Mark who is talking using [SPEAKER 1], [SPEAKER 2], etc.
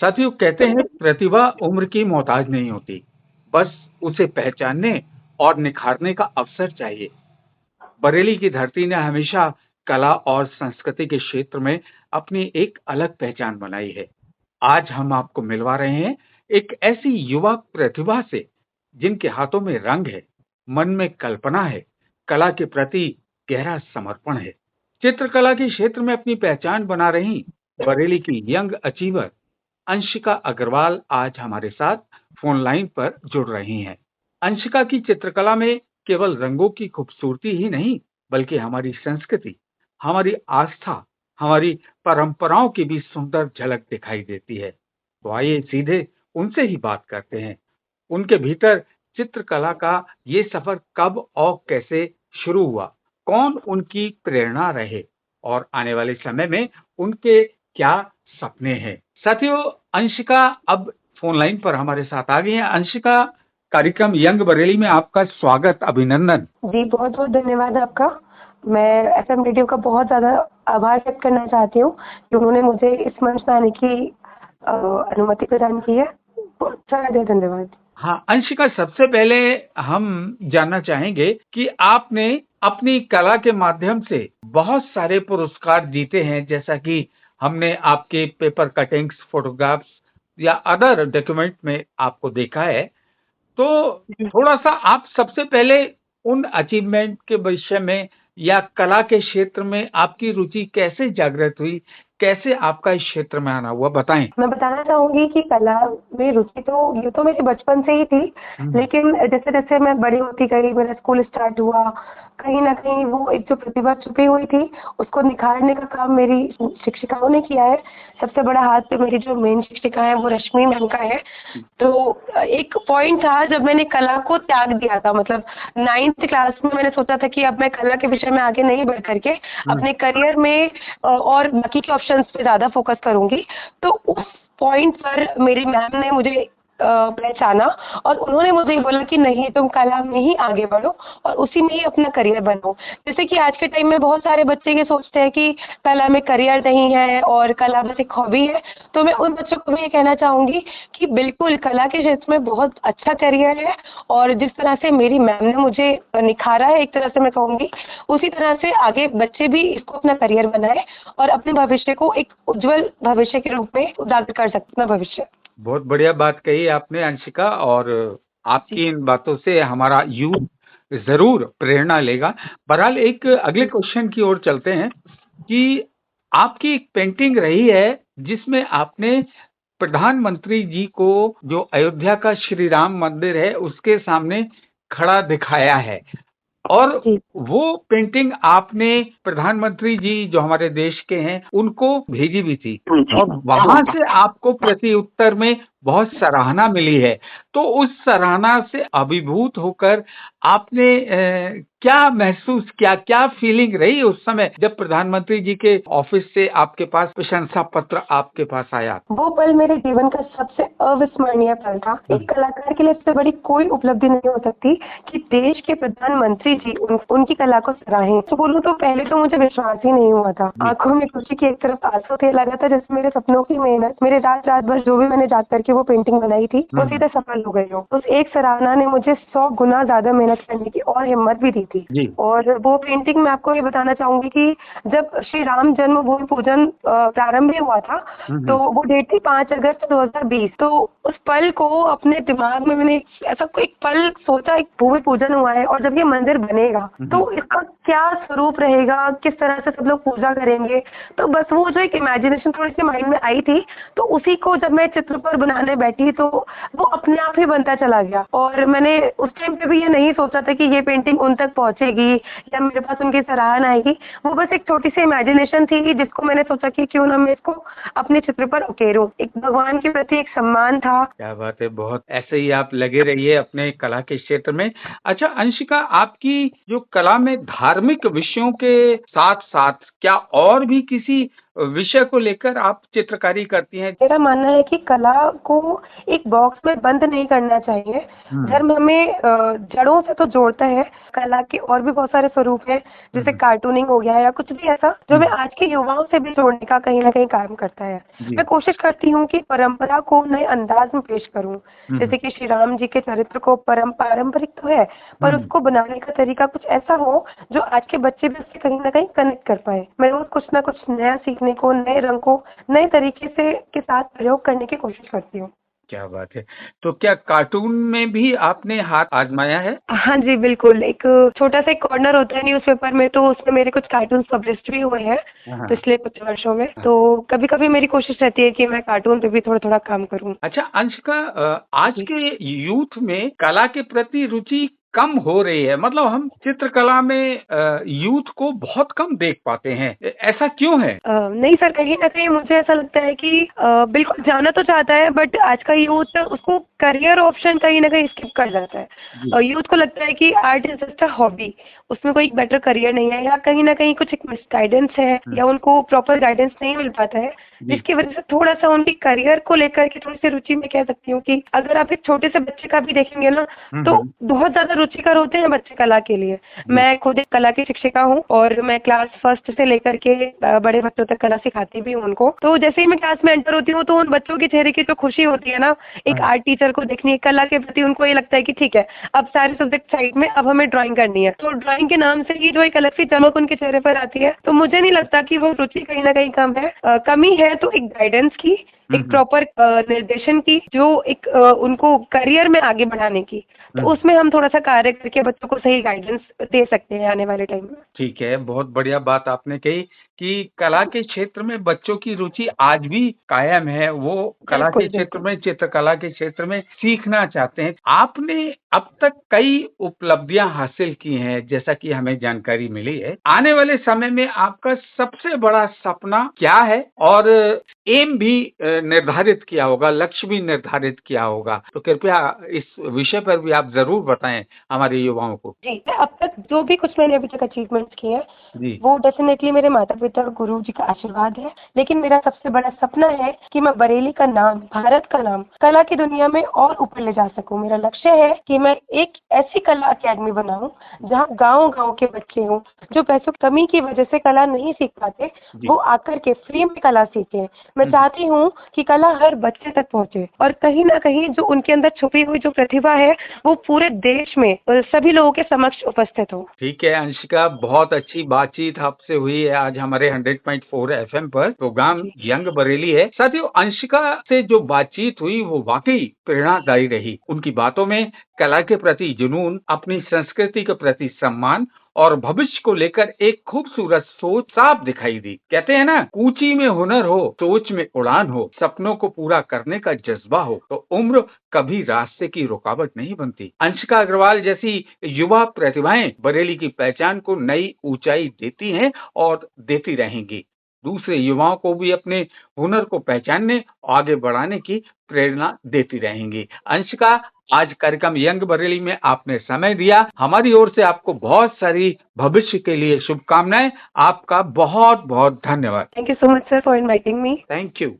[SPEAKER 1] साथियों, कहते हैं प्रतिभा उम्र की मोहताज नहीं होती, बस उसे पहचानने और निखारने का अवसर चाहिए। बरेली की धरती ने हमेशा कला और संस्कृति के क्षेत्र में अपनी एक अलग पहचान बनाई है। आज हम आपको मिलवा रहे हैं एक ऐसी युवा प्रतिभा से जिनके हाथों में रंग है, मन में कल्पना है, कला के प्रति गहरा समर्पण है। चित्रकला के क्षेत्र में अपनी पहचान बना रही बरेली की यंग अचीवर अंशिका अग्रवाल आज हमारे साथ फोन लाइन पर जुड़ रही हैं। अंशिका की चित्रकला में केवल रंगों की खूबसूरती ही नहीं, बल्कि हमारी संस्कृति, हमारी आस्था, हमारी परंपराओं की भी सुंदर झलक दिखाई देती है। तो आइए सीधे उनसे ही बात करते हैं। उनके भीतर चित्रकला का ये सफर कब और कैसे शुरू हुआ, कौन उनकी प्रेरणा रहे और आने वाले समय में उनके क्या सपने हैं। साथियों, अंशिका अब फोन लाइन पर हमारे साथ आ गई हैं। अंशिका, कार्यक्रम यंग बरेली में आपका स्वागत, अभिनंदन।
[SPEAKER 2] जी, बहुत बहुत धन्यवाद आपका। मैं एफएम रेडियो का बहुत ज्यादा आभार व्यक्त करना चाहती हूँ कि उन्होंने मुझे इस मंच में आने की अनुमति प्रदान की है। बहुत धन्यवाद।
[SPEAKER 1] हाँ अंशिका, सबसे पहले हम जानना चाहेंगे कि आपने अपनी कला के माध्यम से बहुत सारे पुरस्कार जीते हैं, जैसा कि हमने आपके पेपर कटिंग्स, फोटोग्राफ्स या अदर डॉक्यूमेंट में आपको देखा है। तो थोड़ा सा आप सबसे पहले उन अचीवमेंट के विषय में या कला के क्षेत्र में आपकी रुचि कैसे जागृत हुई, कैसे आपका इस क्षेत्र में आना हुआ, बताएं।
[SPEAKER 2] मैं बताना चाहूंगी कि कला में रुचि तो ये तो मेरे बचपन से ही थी, लेकिन जैसे जैसे मैं बड़ी होती गई, मेरा स्कूल स्टार्ट हुआ, कहीं ना कहीं वो एक जो प्रतिभा छुपी हुई थी उसको निखारने का काम मेरी शिक्षिकाओं ने किया है। सबसे बड़ा हाथ पे मेरी जो मेन शिक्षिका है वो रश्मि मैम का है। तो एक पॉइंट था जब मैंने कला को त्याग दिया था, मतलब 9th क्लास में मैंने सोचा था कि अब मैं कला के विषय में आगे नहीं बढ़ करके अपने करियर में और बाकी के ऑप्शंस पे ज्यादा फोकस करूंगी। तो उस पॉइंट पर मेरी मैम ने मुझे पहचाना और उन्होंने मुझे बोला कि नहीं, तुम कला में ही आगे बढ़ो और उसी में ही अपना करियर बनाओ। जैसे कि आज के टाइम में बहुत सारे बच्चे ये सोचते हैं कि कला में करियर नहीं है और कला बस एक हॉबी है। तो मैं उन बच्चों को भी ये कहना चाहूंगी कि बिल्कुल कला के क्षेत्र में बहुत अच्छा करियर है और जिस तरह से मेरी मैम ने मुझे निखारा है, एक तरह से मैं कहूँगी, उसी तरह से आगे बच्चे भी इसको अपना करियर बनाए और अपने भविष्य को एक उज्जवल भविष्य के रूप में उजागर कर सकते हैं भविष्य।
[SPEAKER 1] बहुत बढ़िया बात कही आपने अंशिका, और आपकी इन बातों से हमारा यूथ जरूर प्रेरणा लेगा। बहरहाल एक अगले क्वेश्चन की ओर चलते हैं कि आपकी एक पेंटिंग रही है जिसमें आपने प्रधानमंत्री जी को, जो अयोध्या का श्री राम मंदिर है, उसके सामने खड़ा दिखाया है, और वो पेंटिंग आपने प्रधानमंत्री जी जो हमारे देश के हैं उनको भेजी भी थी और वहां से आपको प्रति उत्तर में बहुत सराहना मिली है। तो उस सराहना से अभिभूत होकर आपने क्या महसूस किया, क्या फीलिंग रही उस समय जब प्रधानमंत्री जी के ऑफिस से आपके पास प्रशंसा पत्र आपके पास आया?
[SPEAKER 2] वो पल मेरे जीवन का सबसे अविस्मरणीय पल था। एक कलाकार के लिए इससे बड़ी कोई उपलब्धि नहीं हो सकती कि देश के प्रधानमंत्री जी उनकी कला को सराहें। तो बोलूं तो पहले तो मुझे विश्वास ही नहीं हुआ था। आंखों में खुशी की एक तरफ आंसू थे। लगा था जैसे मेरे सपनों की मेहनत, मेरे रात रात भर जो भी मैंने जाग करके वो पेंटिंग बनाई थी, वो सीधे सफल हो गई हो। उस एक सराहना ने मुझे 100 गुना ज्यादा मेहनत करने की और हिम्मत भी दी थी। और वो पेंटिंग मैं आपको ये बताना चाहूंगी कि जब श्री राम जन्मभूमि पूजन प्रारंभ हुआ था, तो वो डेट थी 5 अगस्त 2020। तो उस पल को अपने दिमाग में मैंने ऐसा कोई एक पल सोचा, एक भूमि पूजन हुआ है और जब ये मंदिर बनेगा तो इसका क्या स्वरूप रहेगा, किस तरह से सब लोग पूजा करेंगे। तो बस वो जो एक इमेजिनेशन थोड़ी सी माइंड में आई थी, तो उसी को जब मैं चित्र पर बनाने बैठी तो वो अपने आप ही बनता चला गया। और मैंने उस टाइम पे भी ये नहीं सोचा था कि ये पेंटिंग उन तक पहुंचेगी या मेरे पास उनकी सराहना आएगी। वो बस एक छोटी सी इमेजिनेशन थी जिसको मैंने सोचा कि क्यों ना मैं इसको अपने चित्र पर उकेरूं। एक भगवान के प्रति एक सम्मान था।
[SPEAKER 1] क्या बात है, बहुत ऐसे ही आप लगे रहिए अपने कला के क्षेत्र में। अच्छा अंशिका, आपकी जो कला में धार्मिक विषयों के साथ साथ क्या और भी किसी विषय को लेकर आप चित्रकारी करती हैं?
[SPEAKER 2] मेरा मानना है कि कला को एक बॉक्स में बंद नहीं करना चाहिए। धर्म हमें जड़ों से तो जोड़ता है। कला के और भी बहुत सारे स्वरूप हैं, जैसे कार्टूनिंग हो गया या कुछ भी ऐसा जो मैं आज के युवाओं से भी जोड़ने का कहीं ना कहीं काम करता है। मैं कोशिश करती हूँ कि परंपरा को नए अंदाज में पेश करूँ। जैसे कि श्री राम जी के चरित्र को पारंपरिक तो है, पर उसको बनाने का तरीका कुछ ऐसा हो जो आज के बच्चे भी उससे कहीं ना कहीं कनेक्ट कर पाए। मैं रोज कुछ ना कुछ नया सीखने को, नए रंग को नए तरीके से के साथ प्रयोग करने की कोशिश करती हूँ।
[SPEAKER 1] क्या बात है। तो क्या कार्टून में भी आपने हाथ आजमाया है?
[SPEAKER 2] हाँ जी, बिल्कुल। एक छोटा सा कॉर्नर होता है न्यूज़पेपर में, तो उसमें मेरे कुछ कार्टून पब्लिश्ड भी हुए हैं पिछले कुछ वर्षों में। तो कभी कभी मेरी कोशिश रहती है कि मैं कार्टून पे भी थोड़ा थोड़ा काम करूँ।
[SPEAKER 1] अच्छा अंशिका, आज के यूथ में कला के प्रति रुचि कम हो रही है। मतलब हम चित्रकला में यूथ को बहुत कम देख पाते हैं, ऐसा क्यों है?
[SPEAKER 2] नहीं सर, कहीं ना कहीं मुझे ऐसा लगता है कि बिल्कुल जाना तो चाहता है, बट आज का यूथ उसको करियर ऑप्शन कहीं ना कहीं स्किप कर जाता है। यूथ को लगता है कि art is just a hobby, उसमें कोई बेटर करियर नहीं है, या कहीं ना कहीं कुछ एक मिसगाइडेंस है, या उनको प्रॉपर गाइडेंस नहीं मिल पाता है, जिसकी वजह से थोड़ा सा उनकी करियर को लेकर के थोड़ी सी रुचि में कह सकती हूँ कि अगर आप एक छोटे से बच्चे का भी देखेंगे ना, तो बहुत ज्यादा रुचिकर होते हैं बच्चे कला के लिए। मैं खुद एक कला की शिक्षिका हूँ और मैं क्लास फर्स्ट से लेकर के बड़े बच्चों तक कला सिखाती भी हूँ उनको। तो जैसे ही मैं क्लास में एंटर होती हूँ, तो उन बच्चों के चेहरे की जो खुशी होती है ना, एक आर्ट टीचर को देखनी है, कला के प्रति उनको ये लगता है कि ठीक है, अब सारे सब्जेक्ट साइड में, अब हमें ड्राइंग करनी है। तो ड्राइंग के नाम से ही जो एक अलग सी चमक उनके चेहरे पर आती है। तो मुझे नहीं लगता कि वो रुचि कहीं ना कहीं कम है। कमी है तो एक गाइडेंस की, एक प्रॉपर निर्देशन की, जो एक उनको करियर में आगे बढ़ाने की। तो उसमें हम थोड़ा सा कार्य करके बच्चों को सही गाइडेंस दे सकते हैं आने वाले टाइम में।
[SPEAKER 1] ठीक है, बहुत बढ़िया बात आपने कही कि कला के क्षेत्र में बच्चों की रुचि आज भी कायम है। वो कला के क्षेत्र में, चित्रकला के क्षेत्र में सीखना चाहते हैं। आपने अब तक कई उपलब्धियां हासिल की हैं, जैसा कि हमें जानकारी मिली है। आने वाले समय में आपका सबसे बड़ा सपना क्या है? और एम भी निर्धारित किया होगा, लक्ष्य भी निर्धारित किया होगा, तो कृपया इस विषय पर भी आप जरूर बताएं हमारे युवाओं को।
[SPEAKER 2] जी, अब तक जो भी कुछ मैंने अभी तक अचीवमेंट्स किए हैं, वो डेफिनेटली मेरे माता पिता और गुरु जी का आशीर्वाद है। लेकिन मेरा सबसे बड़ा सपना है कि मैं बरेली का नाम, भारत का नाम कला की दुनिया में और ऊपर ले जा सकूं। मेरा लक्ष्य है कि मैं एक ऐसी कला अकेडमी बनाऊं जहां गांव-गांव के बच्चे हों जो पैसों की कमी की वजह से कला नहीं सीख पाते, वो आकर के फ्री में कला सीखें। मैं चाहती हूँ कि कला हर बच्चे तक पहुँचे, और कहीं ना कहीं जो उनके अंदर छुपी हुई जो प्रतिभा है, वो पूरे देश में सभी लोगों के समक्ष उपस्थित हो।
[SPEAKER 1] ठीक है अंशिका, बहुत अच्छी बातचीत आपसे हुई है आज हमारे 100.4 FM पर। प्रोग्राम यंग बरेली है। साथियों, अंशिका से जो बातचीत हुई वो वाकई प्रेरणादायी रही। उनकी बातों में कला के प्रति जुनून, अपनी संस्कृति के प्रति सम्मान और भविष्य को लेकर एक खूबसूरत सोच साफ दिखाई दी। कहते हैं ना, कूची में हुनर हो, सोच में उड़ान हो, सपनों को पूरा करने का जज्बा हो, तो उम्र कभी रास्ते की रुकावट नहीं बनती। अंशिका अग्रवाल जैसी युवा प्रतिभाएं बरेली की पहचान को नई ऊंचाई देती हैं और देती रहेंगी। दूसरे युवाओं को भी अपने हुनर को पहचानने, आगे बढ़ाने की प्रेरणा देती रहेंगी। अंशिका, आज कार्यक्रम यंग बरेली में आपने समय दिया। हमारी ओर से आपको बहुत सारी भविष्य के लिए शुभकामनाएं। आपका बहुत बहुत धन्यवाद।
[SPEAKER 2] Thank you so much sir for inviting me.
[SPEAKER 1] Thank you.